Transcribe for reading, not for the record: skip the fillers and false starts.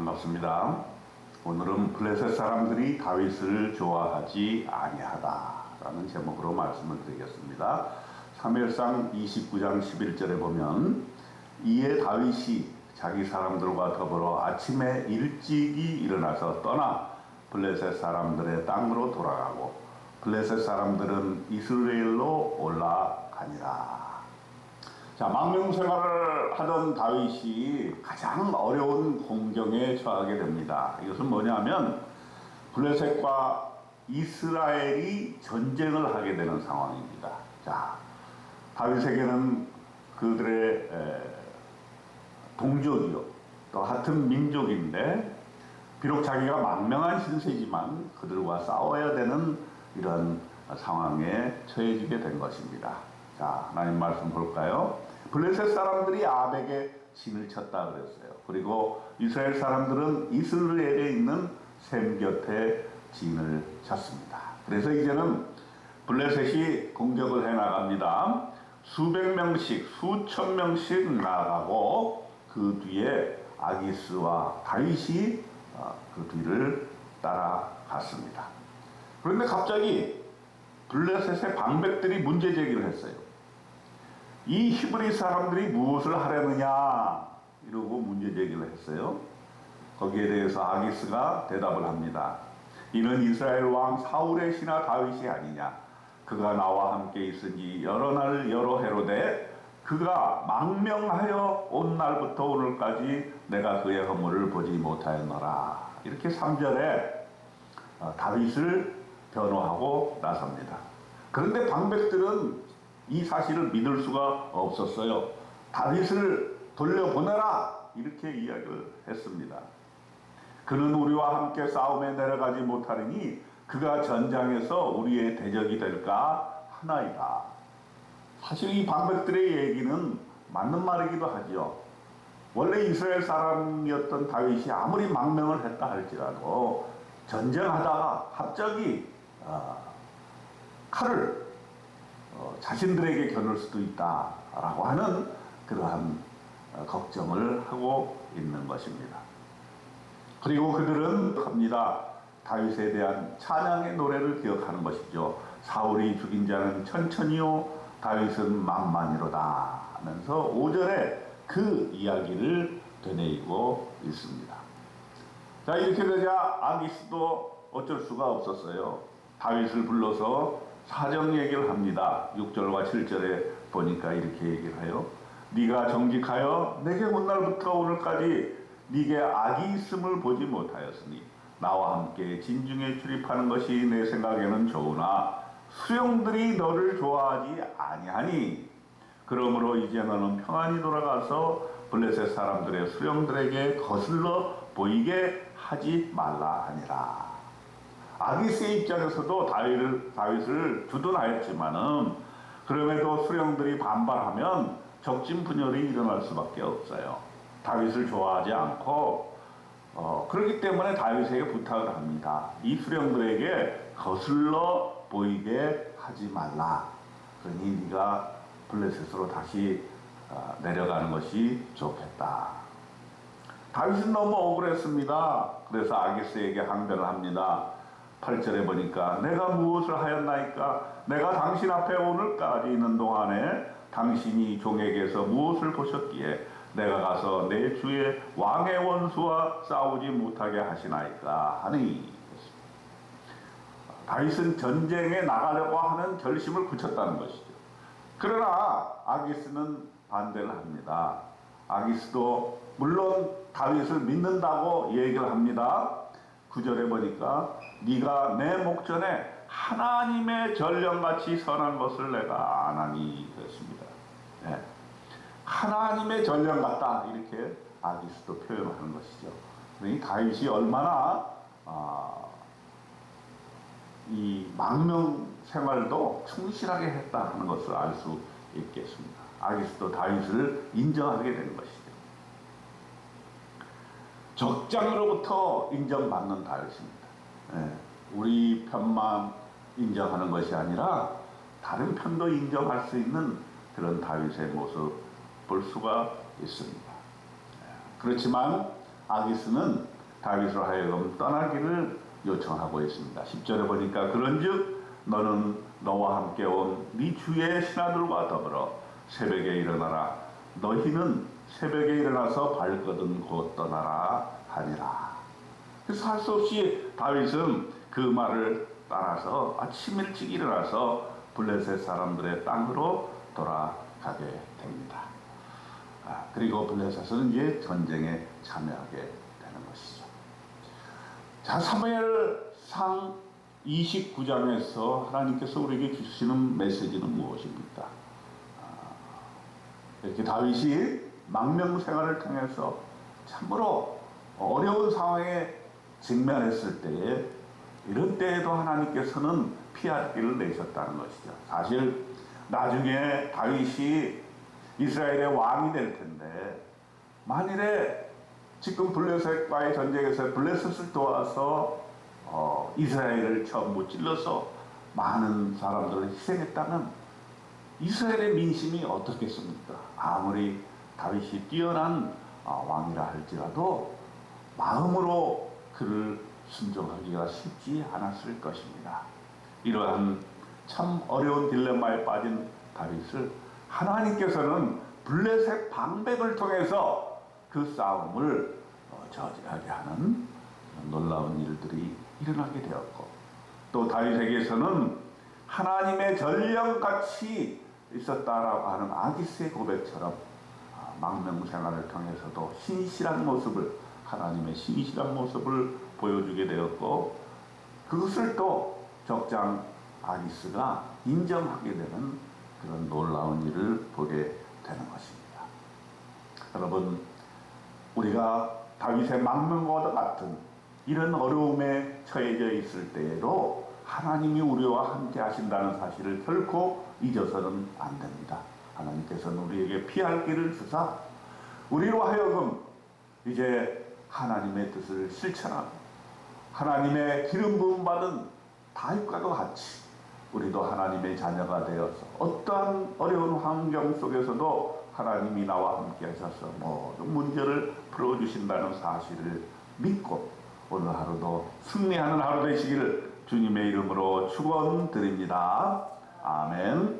반갑습니다. 오늘은 블레셋 사람들이 다윗을 좋아하지 아니하다라는 제목으로 말씀을 드리겠습니다. 사무엘상 29장 11절에 보면 이에 다윗이 자기 사람들과 더불어 아침에 일찍이 일어나서 떠나 블레셋 사람들의 땅으로 돌아가고 블레셋 사람들은 이스라엘로 올라가니라. 자, 망명 생활을 하던 다윗이 가장 어려운 공경에 처하게 됩니다. 이것은 뭐냐면 블레셋과 이스라엘이 전쟁을 하게 되는 상황입니다. 자, 다윗에게는 그들의 동족이요 또 같은 민족인데 비록 자기가 망명한 신세지만 그들과 싸워야 되는 이런 상황에 처해지게 된 것입니다. 자, 하나님 말씀 볼까요? 블레셋 사람들이 아벡에 진을 쳤다 그랬어요. 그리고 이스라엘 사람들은 이스라엘에 있는 셈 곁에 진을 쳤습니다. 그래서 이제는 블레셋이 공격을 해 나갑니다. 수백 명씩, 수천 명씩 나가고 그 뒤에 아기스와 다윗이 그 뒤를 따라갔습니다. 그런데 갑자기 블레셋의 방백들이 문제 제기를 했어요. 이 히브리 사람들이 무엇을 하려느냐 이러고 문제 제기를 했어요. 거기에 대해서 아기스가 대답을 합니다. 이는 이스라엘 왕 사울의 신하 다윗이 아니냐. 그가 나와 함께 있으니 여러 날 여러 해로되 그가 망명하여 온 날부터 오늘까지 내가 그의 허물을 보지 못하였노라. 이렇게 3절에 다윗을 변호하고 나섭니다. 그런데 방백들은 이 사실을 믿을 수가 없었어요. 다윗을 돌려보내라 이렇게 이야기를 했습니다. 그는 우리와 함께 싸움에 내려가지 못하리니 그가 전장에서 우리의 대적이 될까 하나이다. 사실 이 방백들의 얘기는 맞는 말이기도 하죠. 원래 이스라엘 사람이었던 다윗이 아무리 망명을 했다 할지라도 전쟁하다가 갑자기 칼을 자신들에게 겨눌 수도 있다라고 하는 그러한 걱정을 하고 있는 것입니다. 그리고 그들은 합니다. 다윗에 대한 찬양의 노래를 기억하는 것이죠. 사울이 죽인 자는 천천히요 다윗은 만만이로다 하면서 5절에 그 이야기를 되뇌이고 있습니다. 자, 이렇게 되자 아기스도 어쩔 수가 없었어요. 다윗을 불러서 사정 얘기를 합니다. 6절과 7절에 보니까 이렇게 얘기를 해요. 네가 정직하여 내게 온 날부터 오늘까지 네게 악이 있음을 보지 못하였으니 나와 함께 진중에 출입하는 것이 내 생각에는 좋으나 수령들이 너를 좋아하지 아니하니 그러므로 이제 너는 평안히 돌아가서 블레셋 사람들의 수령들에게 거슬러 보이게 하지 말라 하니라. 아기스의 입장에서도 다윗을 주둔하였지만은 그럼에도 수령들이 반발하면 적진분열이 일어날 수밖에 없어요. 다윗을 좋아하지 않고 그렇기 때문에 다윗에게 부탁을 합니다. 이 수령들에게 거슬러 보이게 하지 말라. 그러니 네가 블레셋으로 다시 내려가는 것이 좋겠다. 다윗은 너무 억울했습니다. 그래서 아기스에게 항변을 합니다. 8절에 보니까 내가 무엇을 하였나이까? 내가 당신 앞에 오늘까지 있는 동안에 당신이 종에게서 무엇을 보셨기에 내가 가서 내 주의 왕의 원수와 싸우지 못하게 하시나이까 하니. 다윗은 전쟁에 나가려고 하는 결심을 굳혔다는 것이죠. 그러나 아기스는 반대를 합니다. 아기스도 물론 다윗을 믿는다고 얘기를 합니다. 9절에 보니까 네가 내 목전에 하나님의 전령같이 선한 것을 내가 아나니 그랬습니다. 네. 하나님의 전령 같다 이렇게 아기스도 표현하는 것이죠. 그러니 다윗이 얼마나 이 망명 생활도 충실하게 했다 하는 것을 알 수 있겠습니다. 아기스도 다윗을 인정하게 되는 것이죠. 적장으로부터 인정받는 다윗입니다. 네. 우리 편만 인정하는 것이 아니라 다른 편도 인정할 수 있는 그런 다윗의 모습 볼 수가 있습니다. 그렇지만 아기스는 다윗으로 하여금 떠나기를 요청하고 있습니다. 10절에 보니까 그런즉 너는 너와 함께 온 네 주의 신하들과 더불어 새벽에 일어나라. 너희는 새벽에 일어나서 발거든 곧 떠나라 하니라. 그래서 할 수 없이 다윗은 그 말을 따라서 아침 일찍 일어나서 블레셋 사람들의 땅으로 돌아가게 됩니다. 그리고 블레셋은 이제 전쟁에 참여하게 되는 것이죠. 자, 사무엘상 29장에서 하나님께서 우리에게 주시는 메시지는 무엇입니까? 이렇게 다윗이 망명 생활을 통해서 참으로 어려운 상황에 직면했을 때에 이런 때에도 하나님께서는 피할 길을 내셨다는 것이죠. 사실 나중에 다윗이 이스라엘의 왕이 될 텐데 만일에 지금 블레셋과의 전쟁에서 블레셋을 도와서 이스라엘을 전부 찔러서 많은 사람들을 희생했다면 이스라엘의 민심이 어떻겠습니까? 아무리 다윗이 뛰어난 왕이라 할지라도 마음으로 그를 순종하기가 쉽지 않았을 것입니다. 이러한 참 어려운 딜레마에 빠진 다윗을 하나님께서는 블레셋 방백을 통해서 그 싸움을 저지하게 하는 놀라운 일들이 일어나게 되었고, 또 다윗에게서는 하나님의 전령같이 있었다라고 하는 아기스의 고백처럼 망명 생활을 통해서도 신실한 모습을, 하나님의 신실한 모습을 보여주게 되었고, 그것을 또 적장 아기스가 인정하게 되는 그런 놀라운 일을 보게 되는 것입니다. 여러분, 우리가 다윗의 망명과 같은 이런 어려움에 처해져 있을 때에도 하나님이 우리와 함께 하신다는 사실을 결코 잊어서는 안 됩니다. 하나님께서는 우리에게 피할 길을 주사 우리로 하여금 이제 하나님의 뜻을 실천하고 하나님의 기름 부음 받은 다윗과도 같이 우리도 하나님의 자녀가 되어서 어떠한 어려운 환경 속에서도 하나님이 나와 함께 하셔서 모든 문제를 풀어주신다는 사실을 믿고 오늘 하루도 승리하는 하루 되시기를 주님의 이름으로 축원드립니다. 아멘.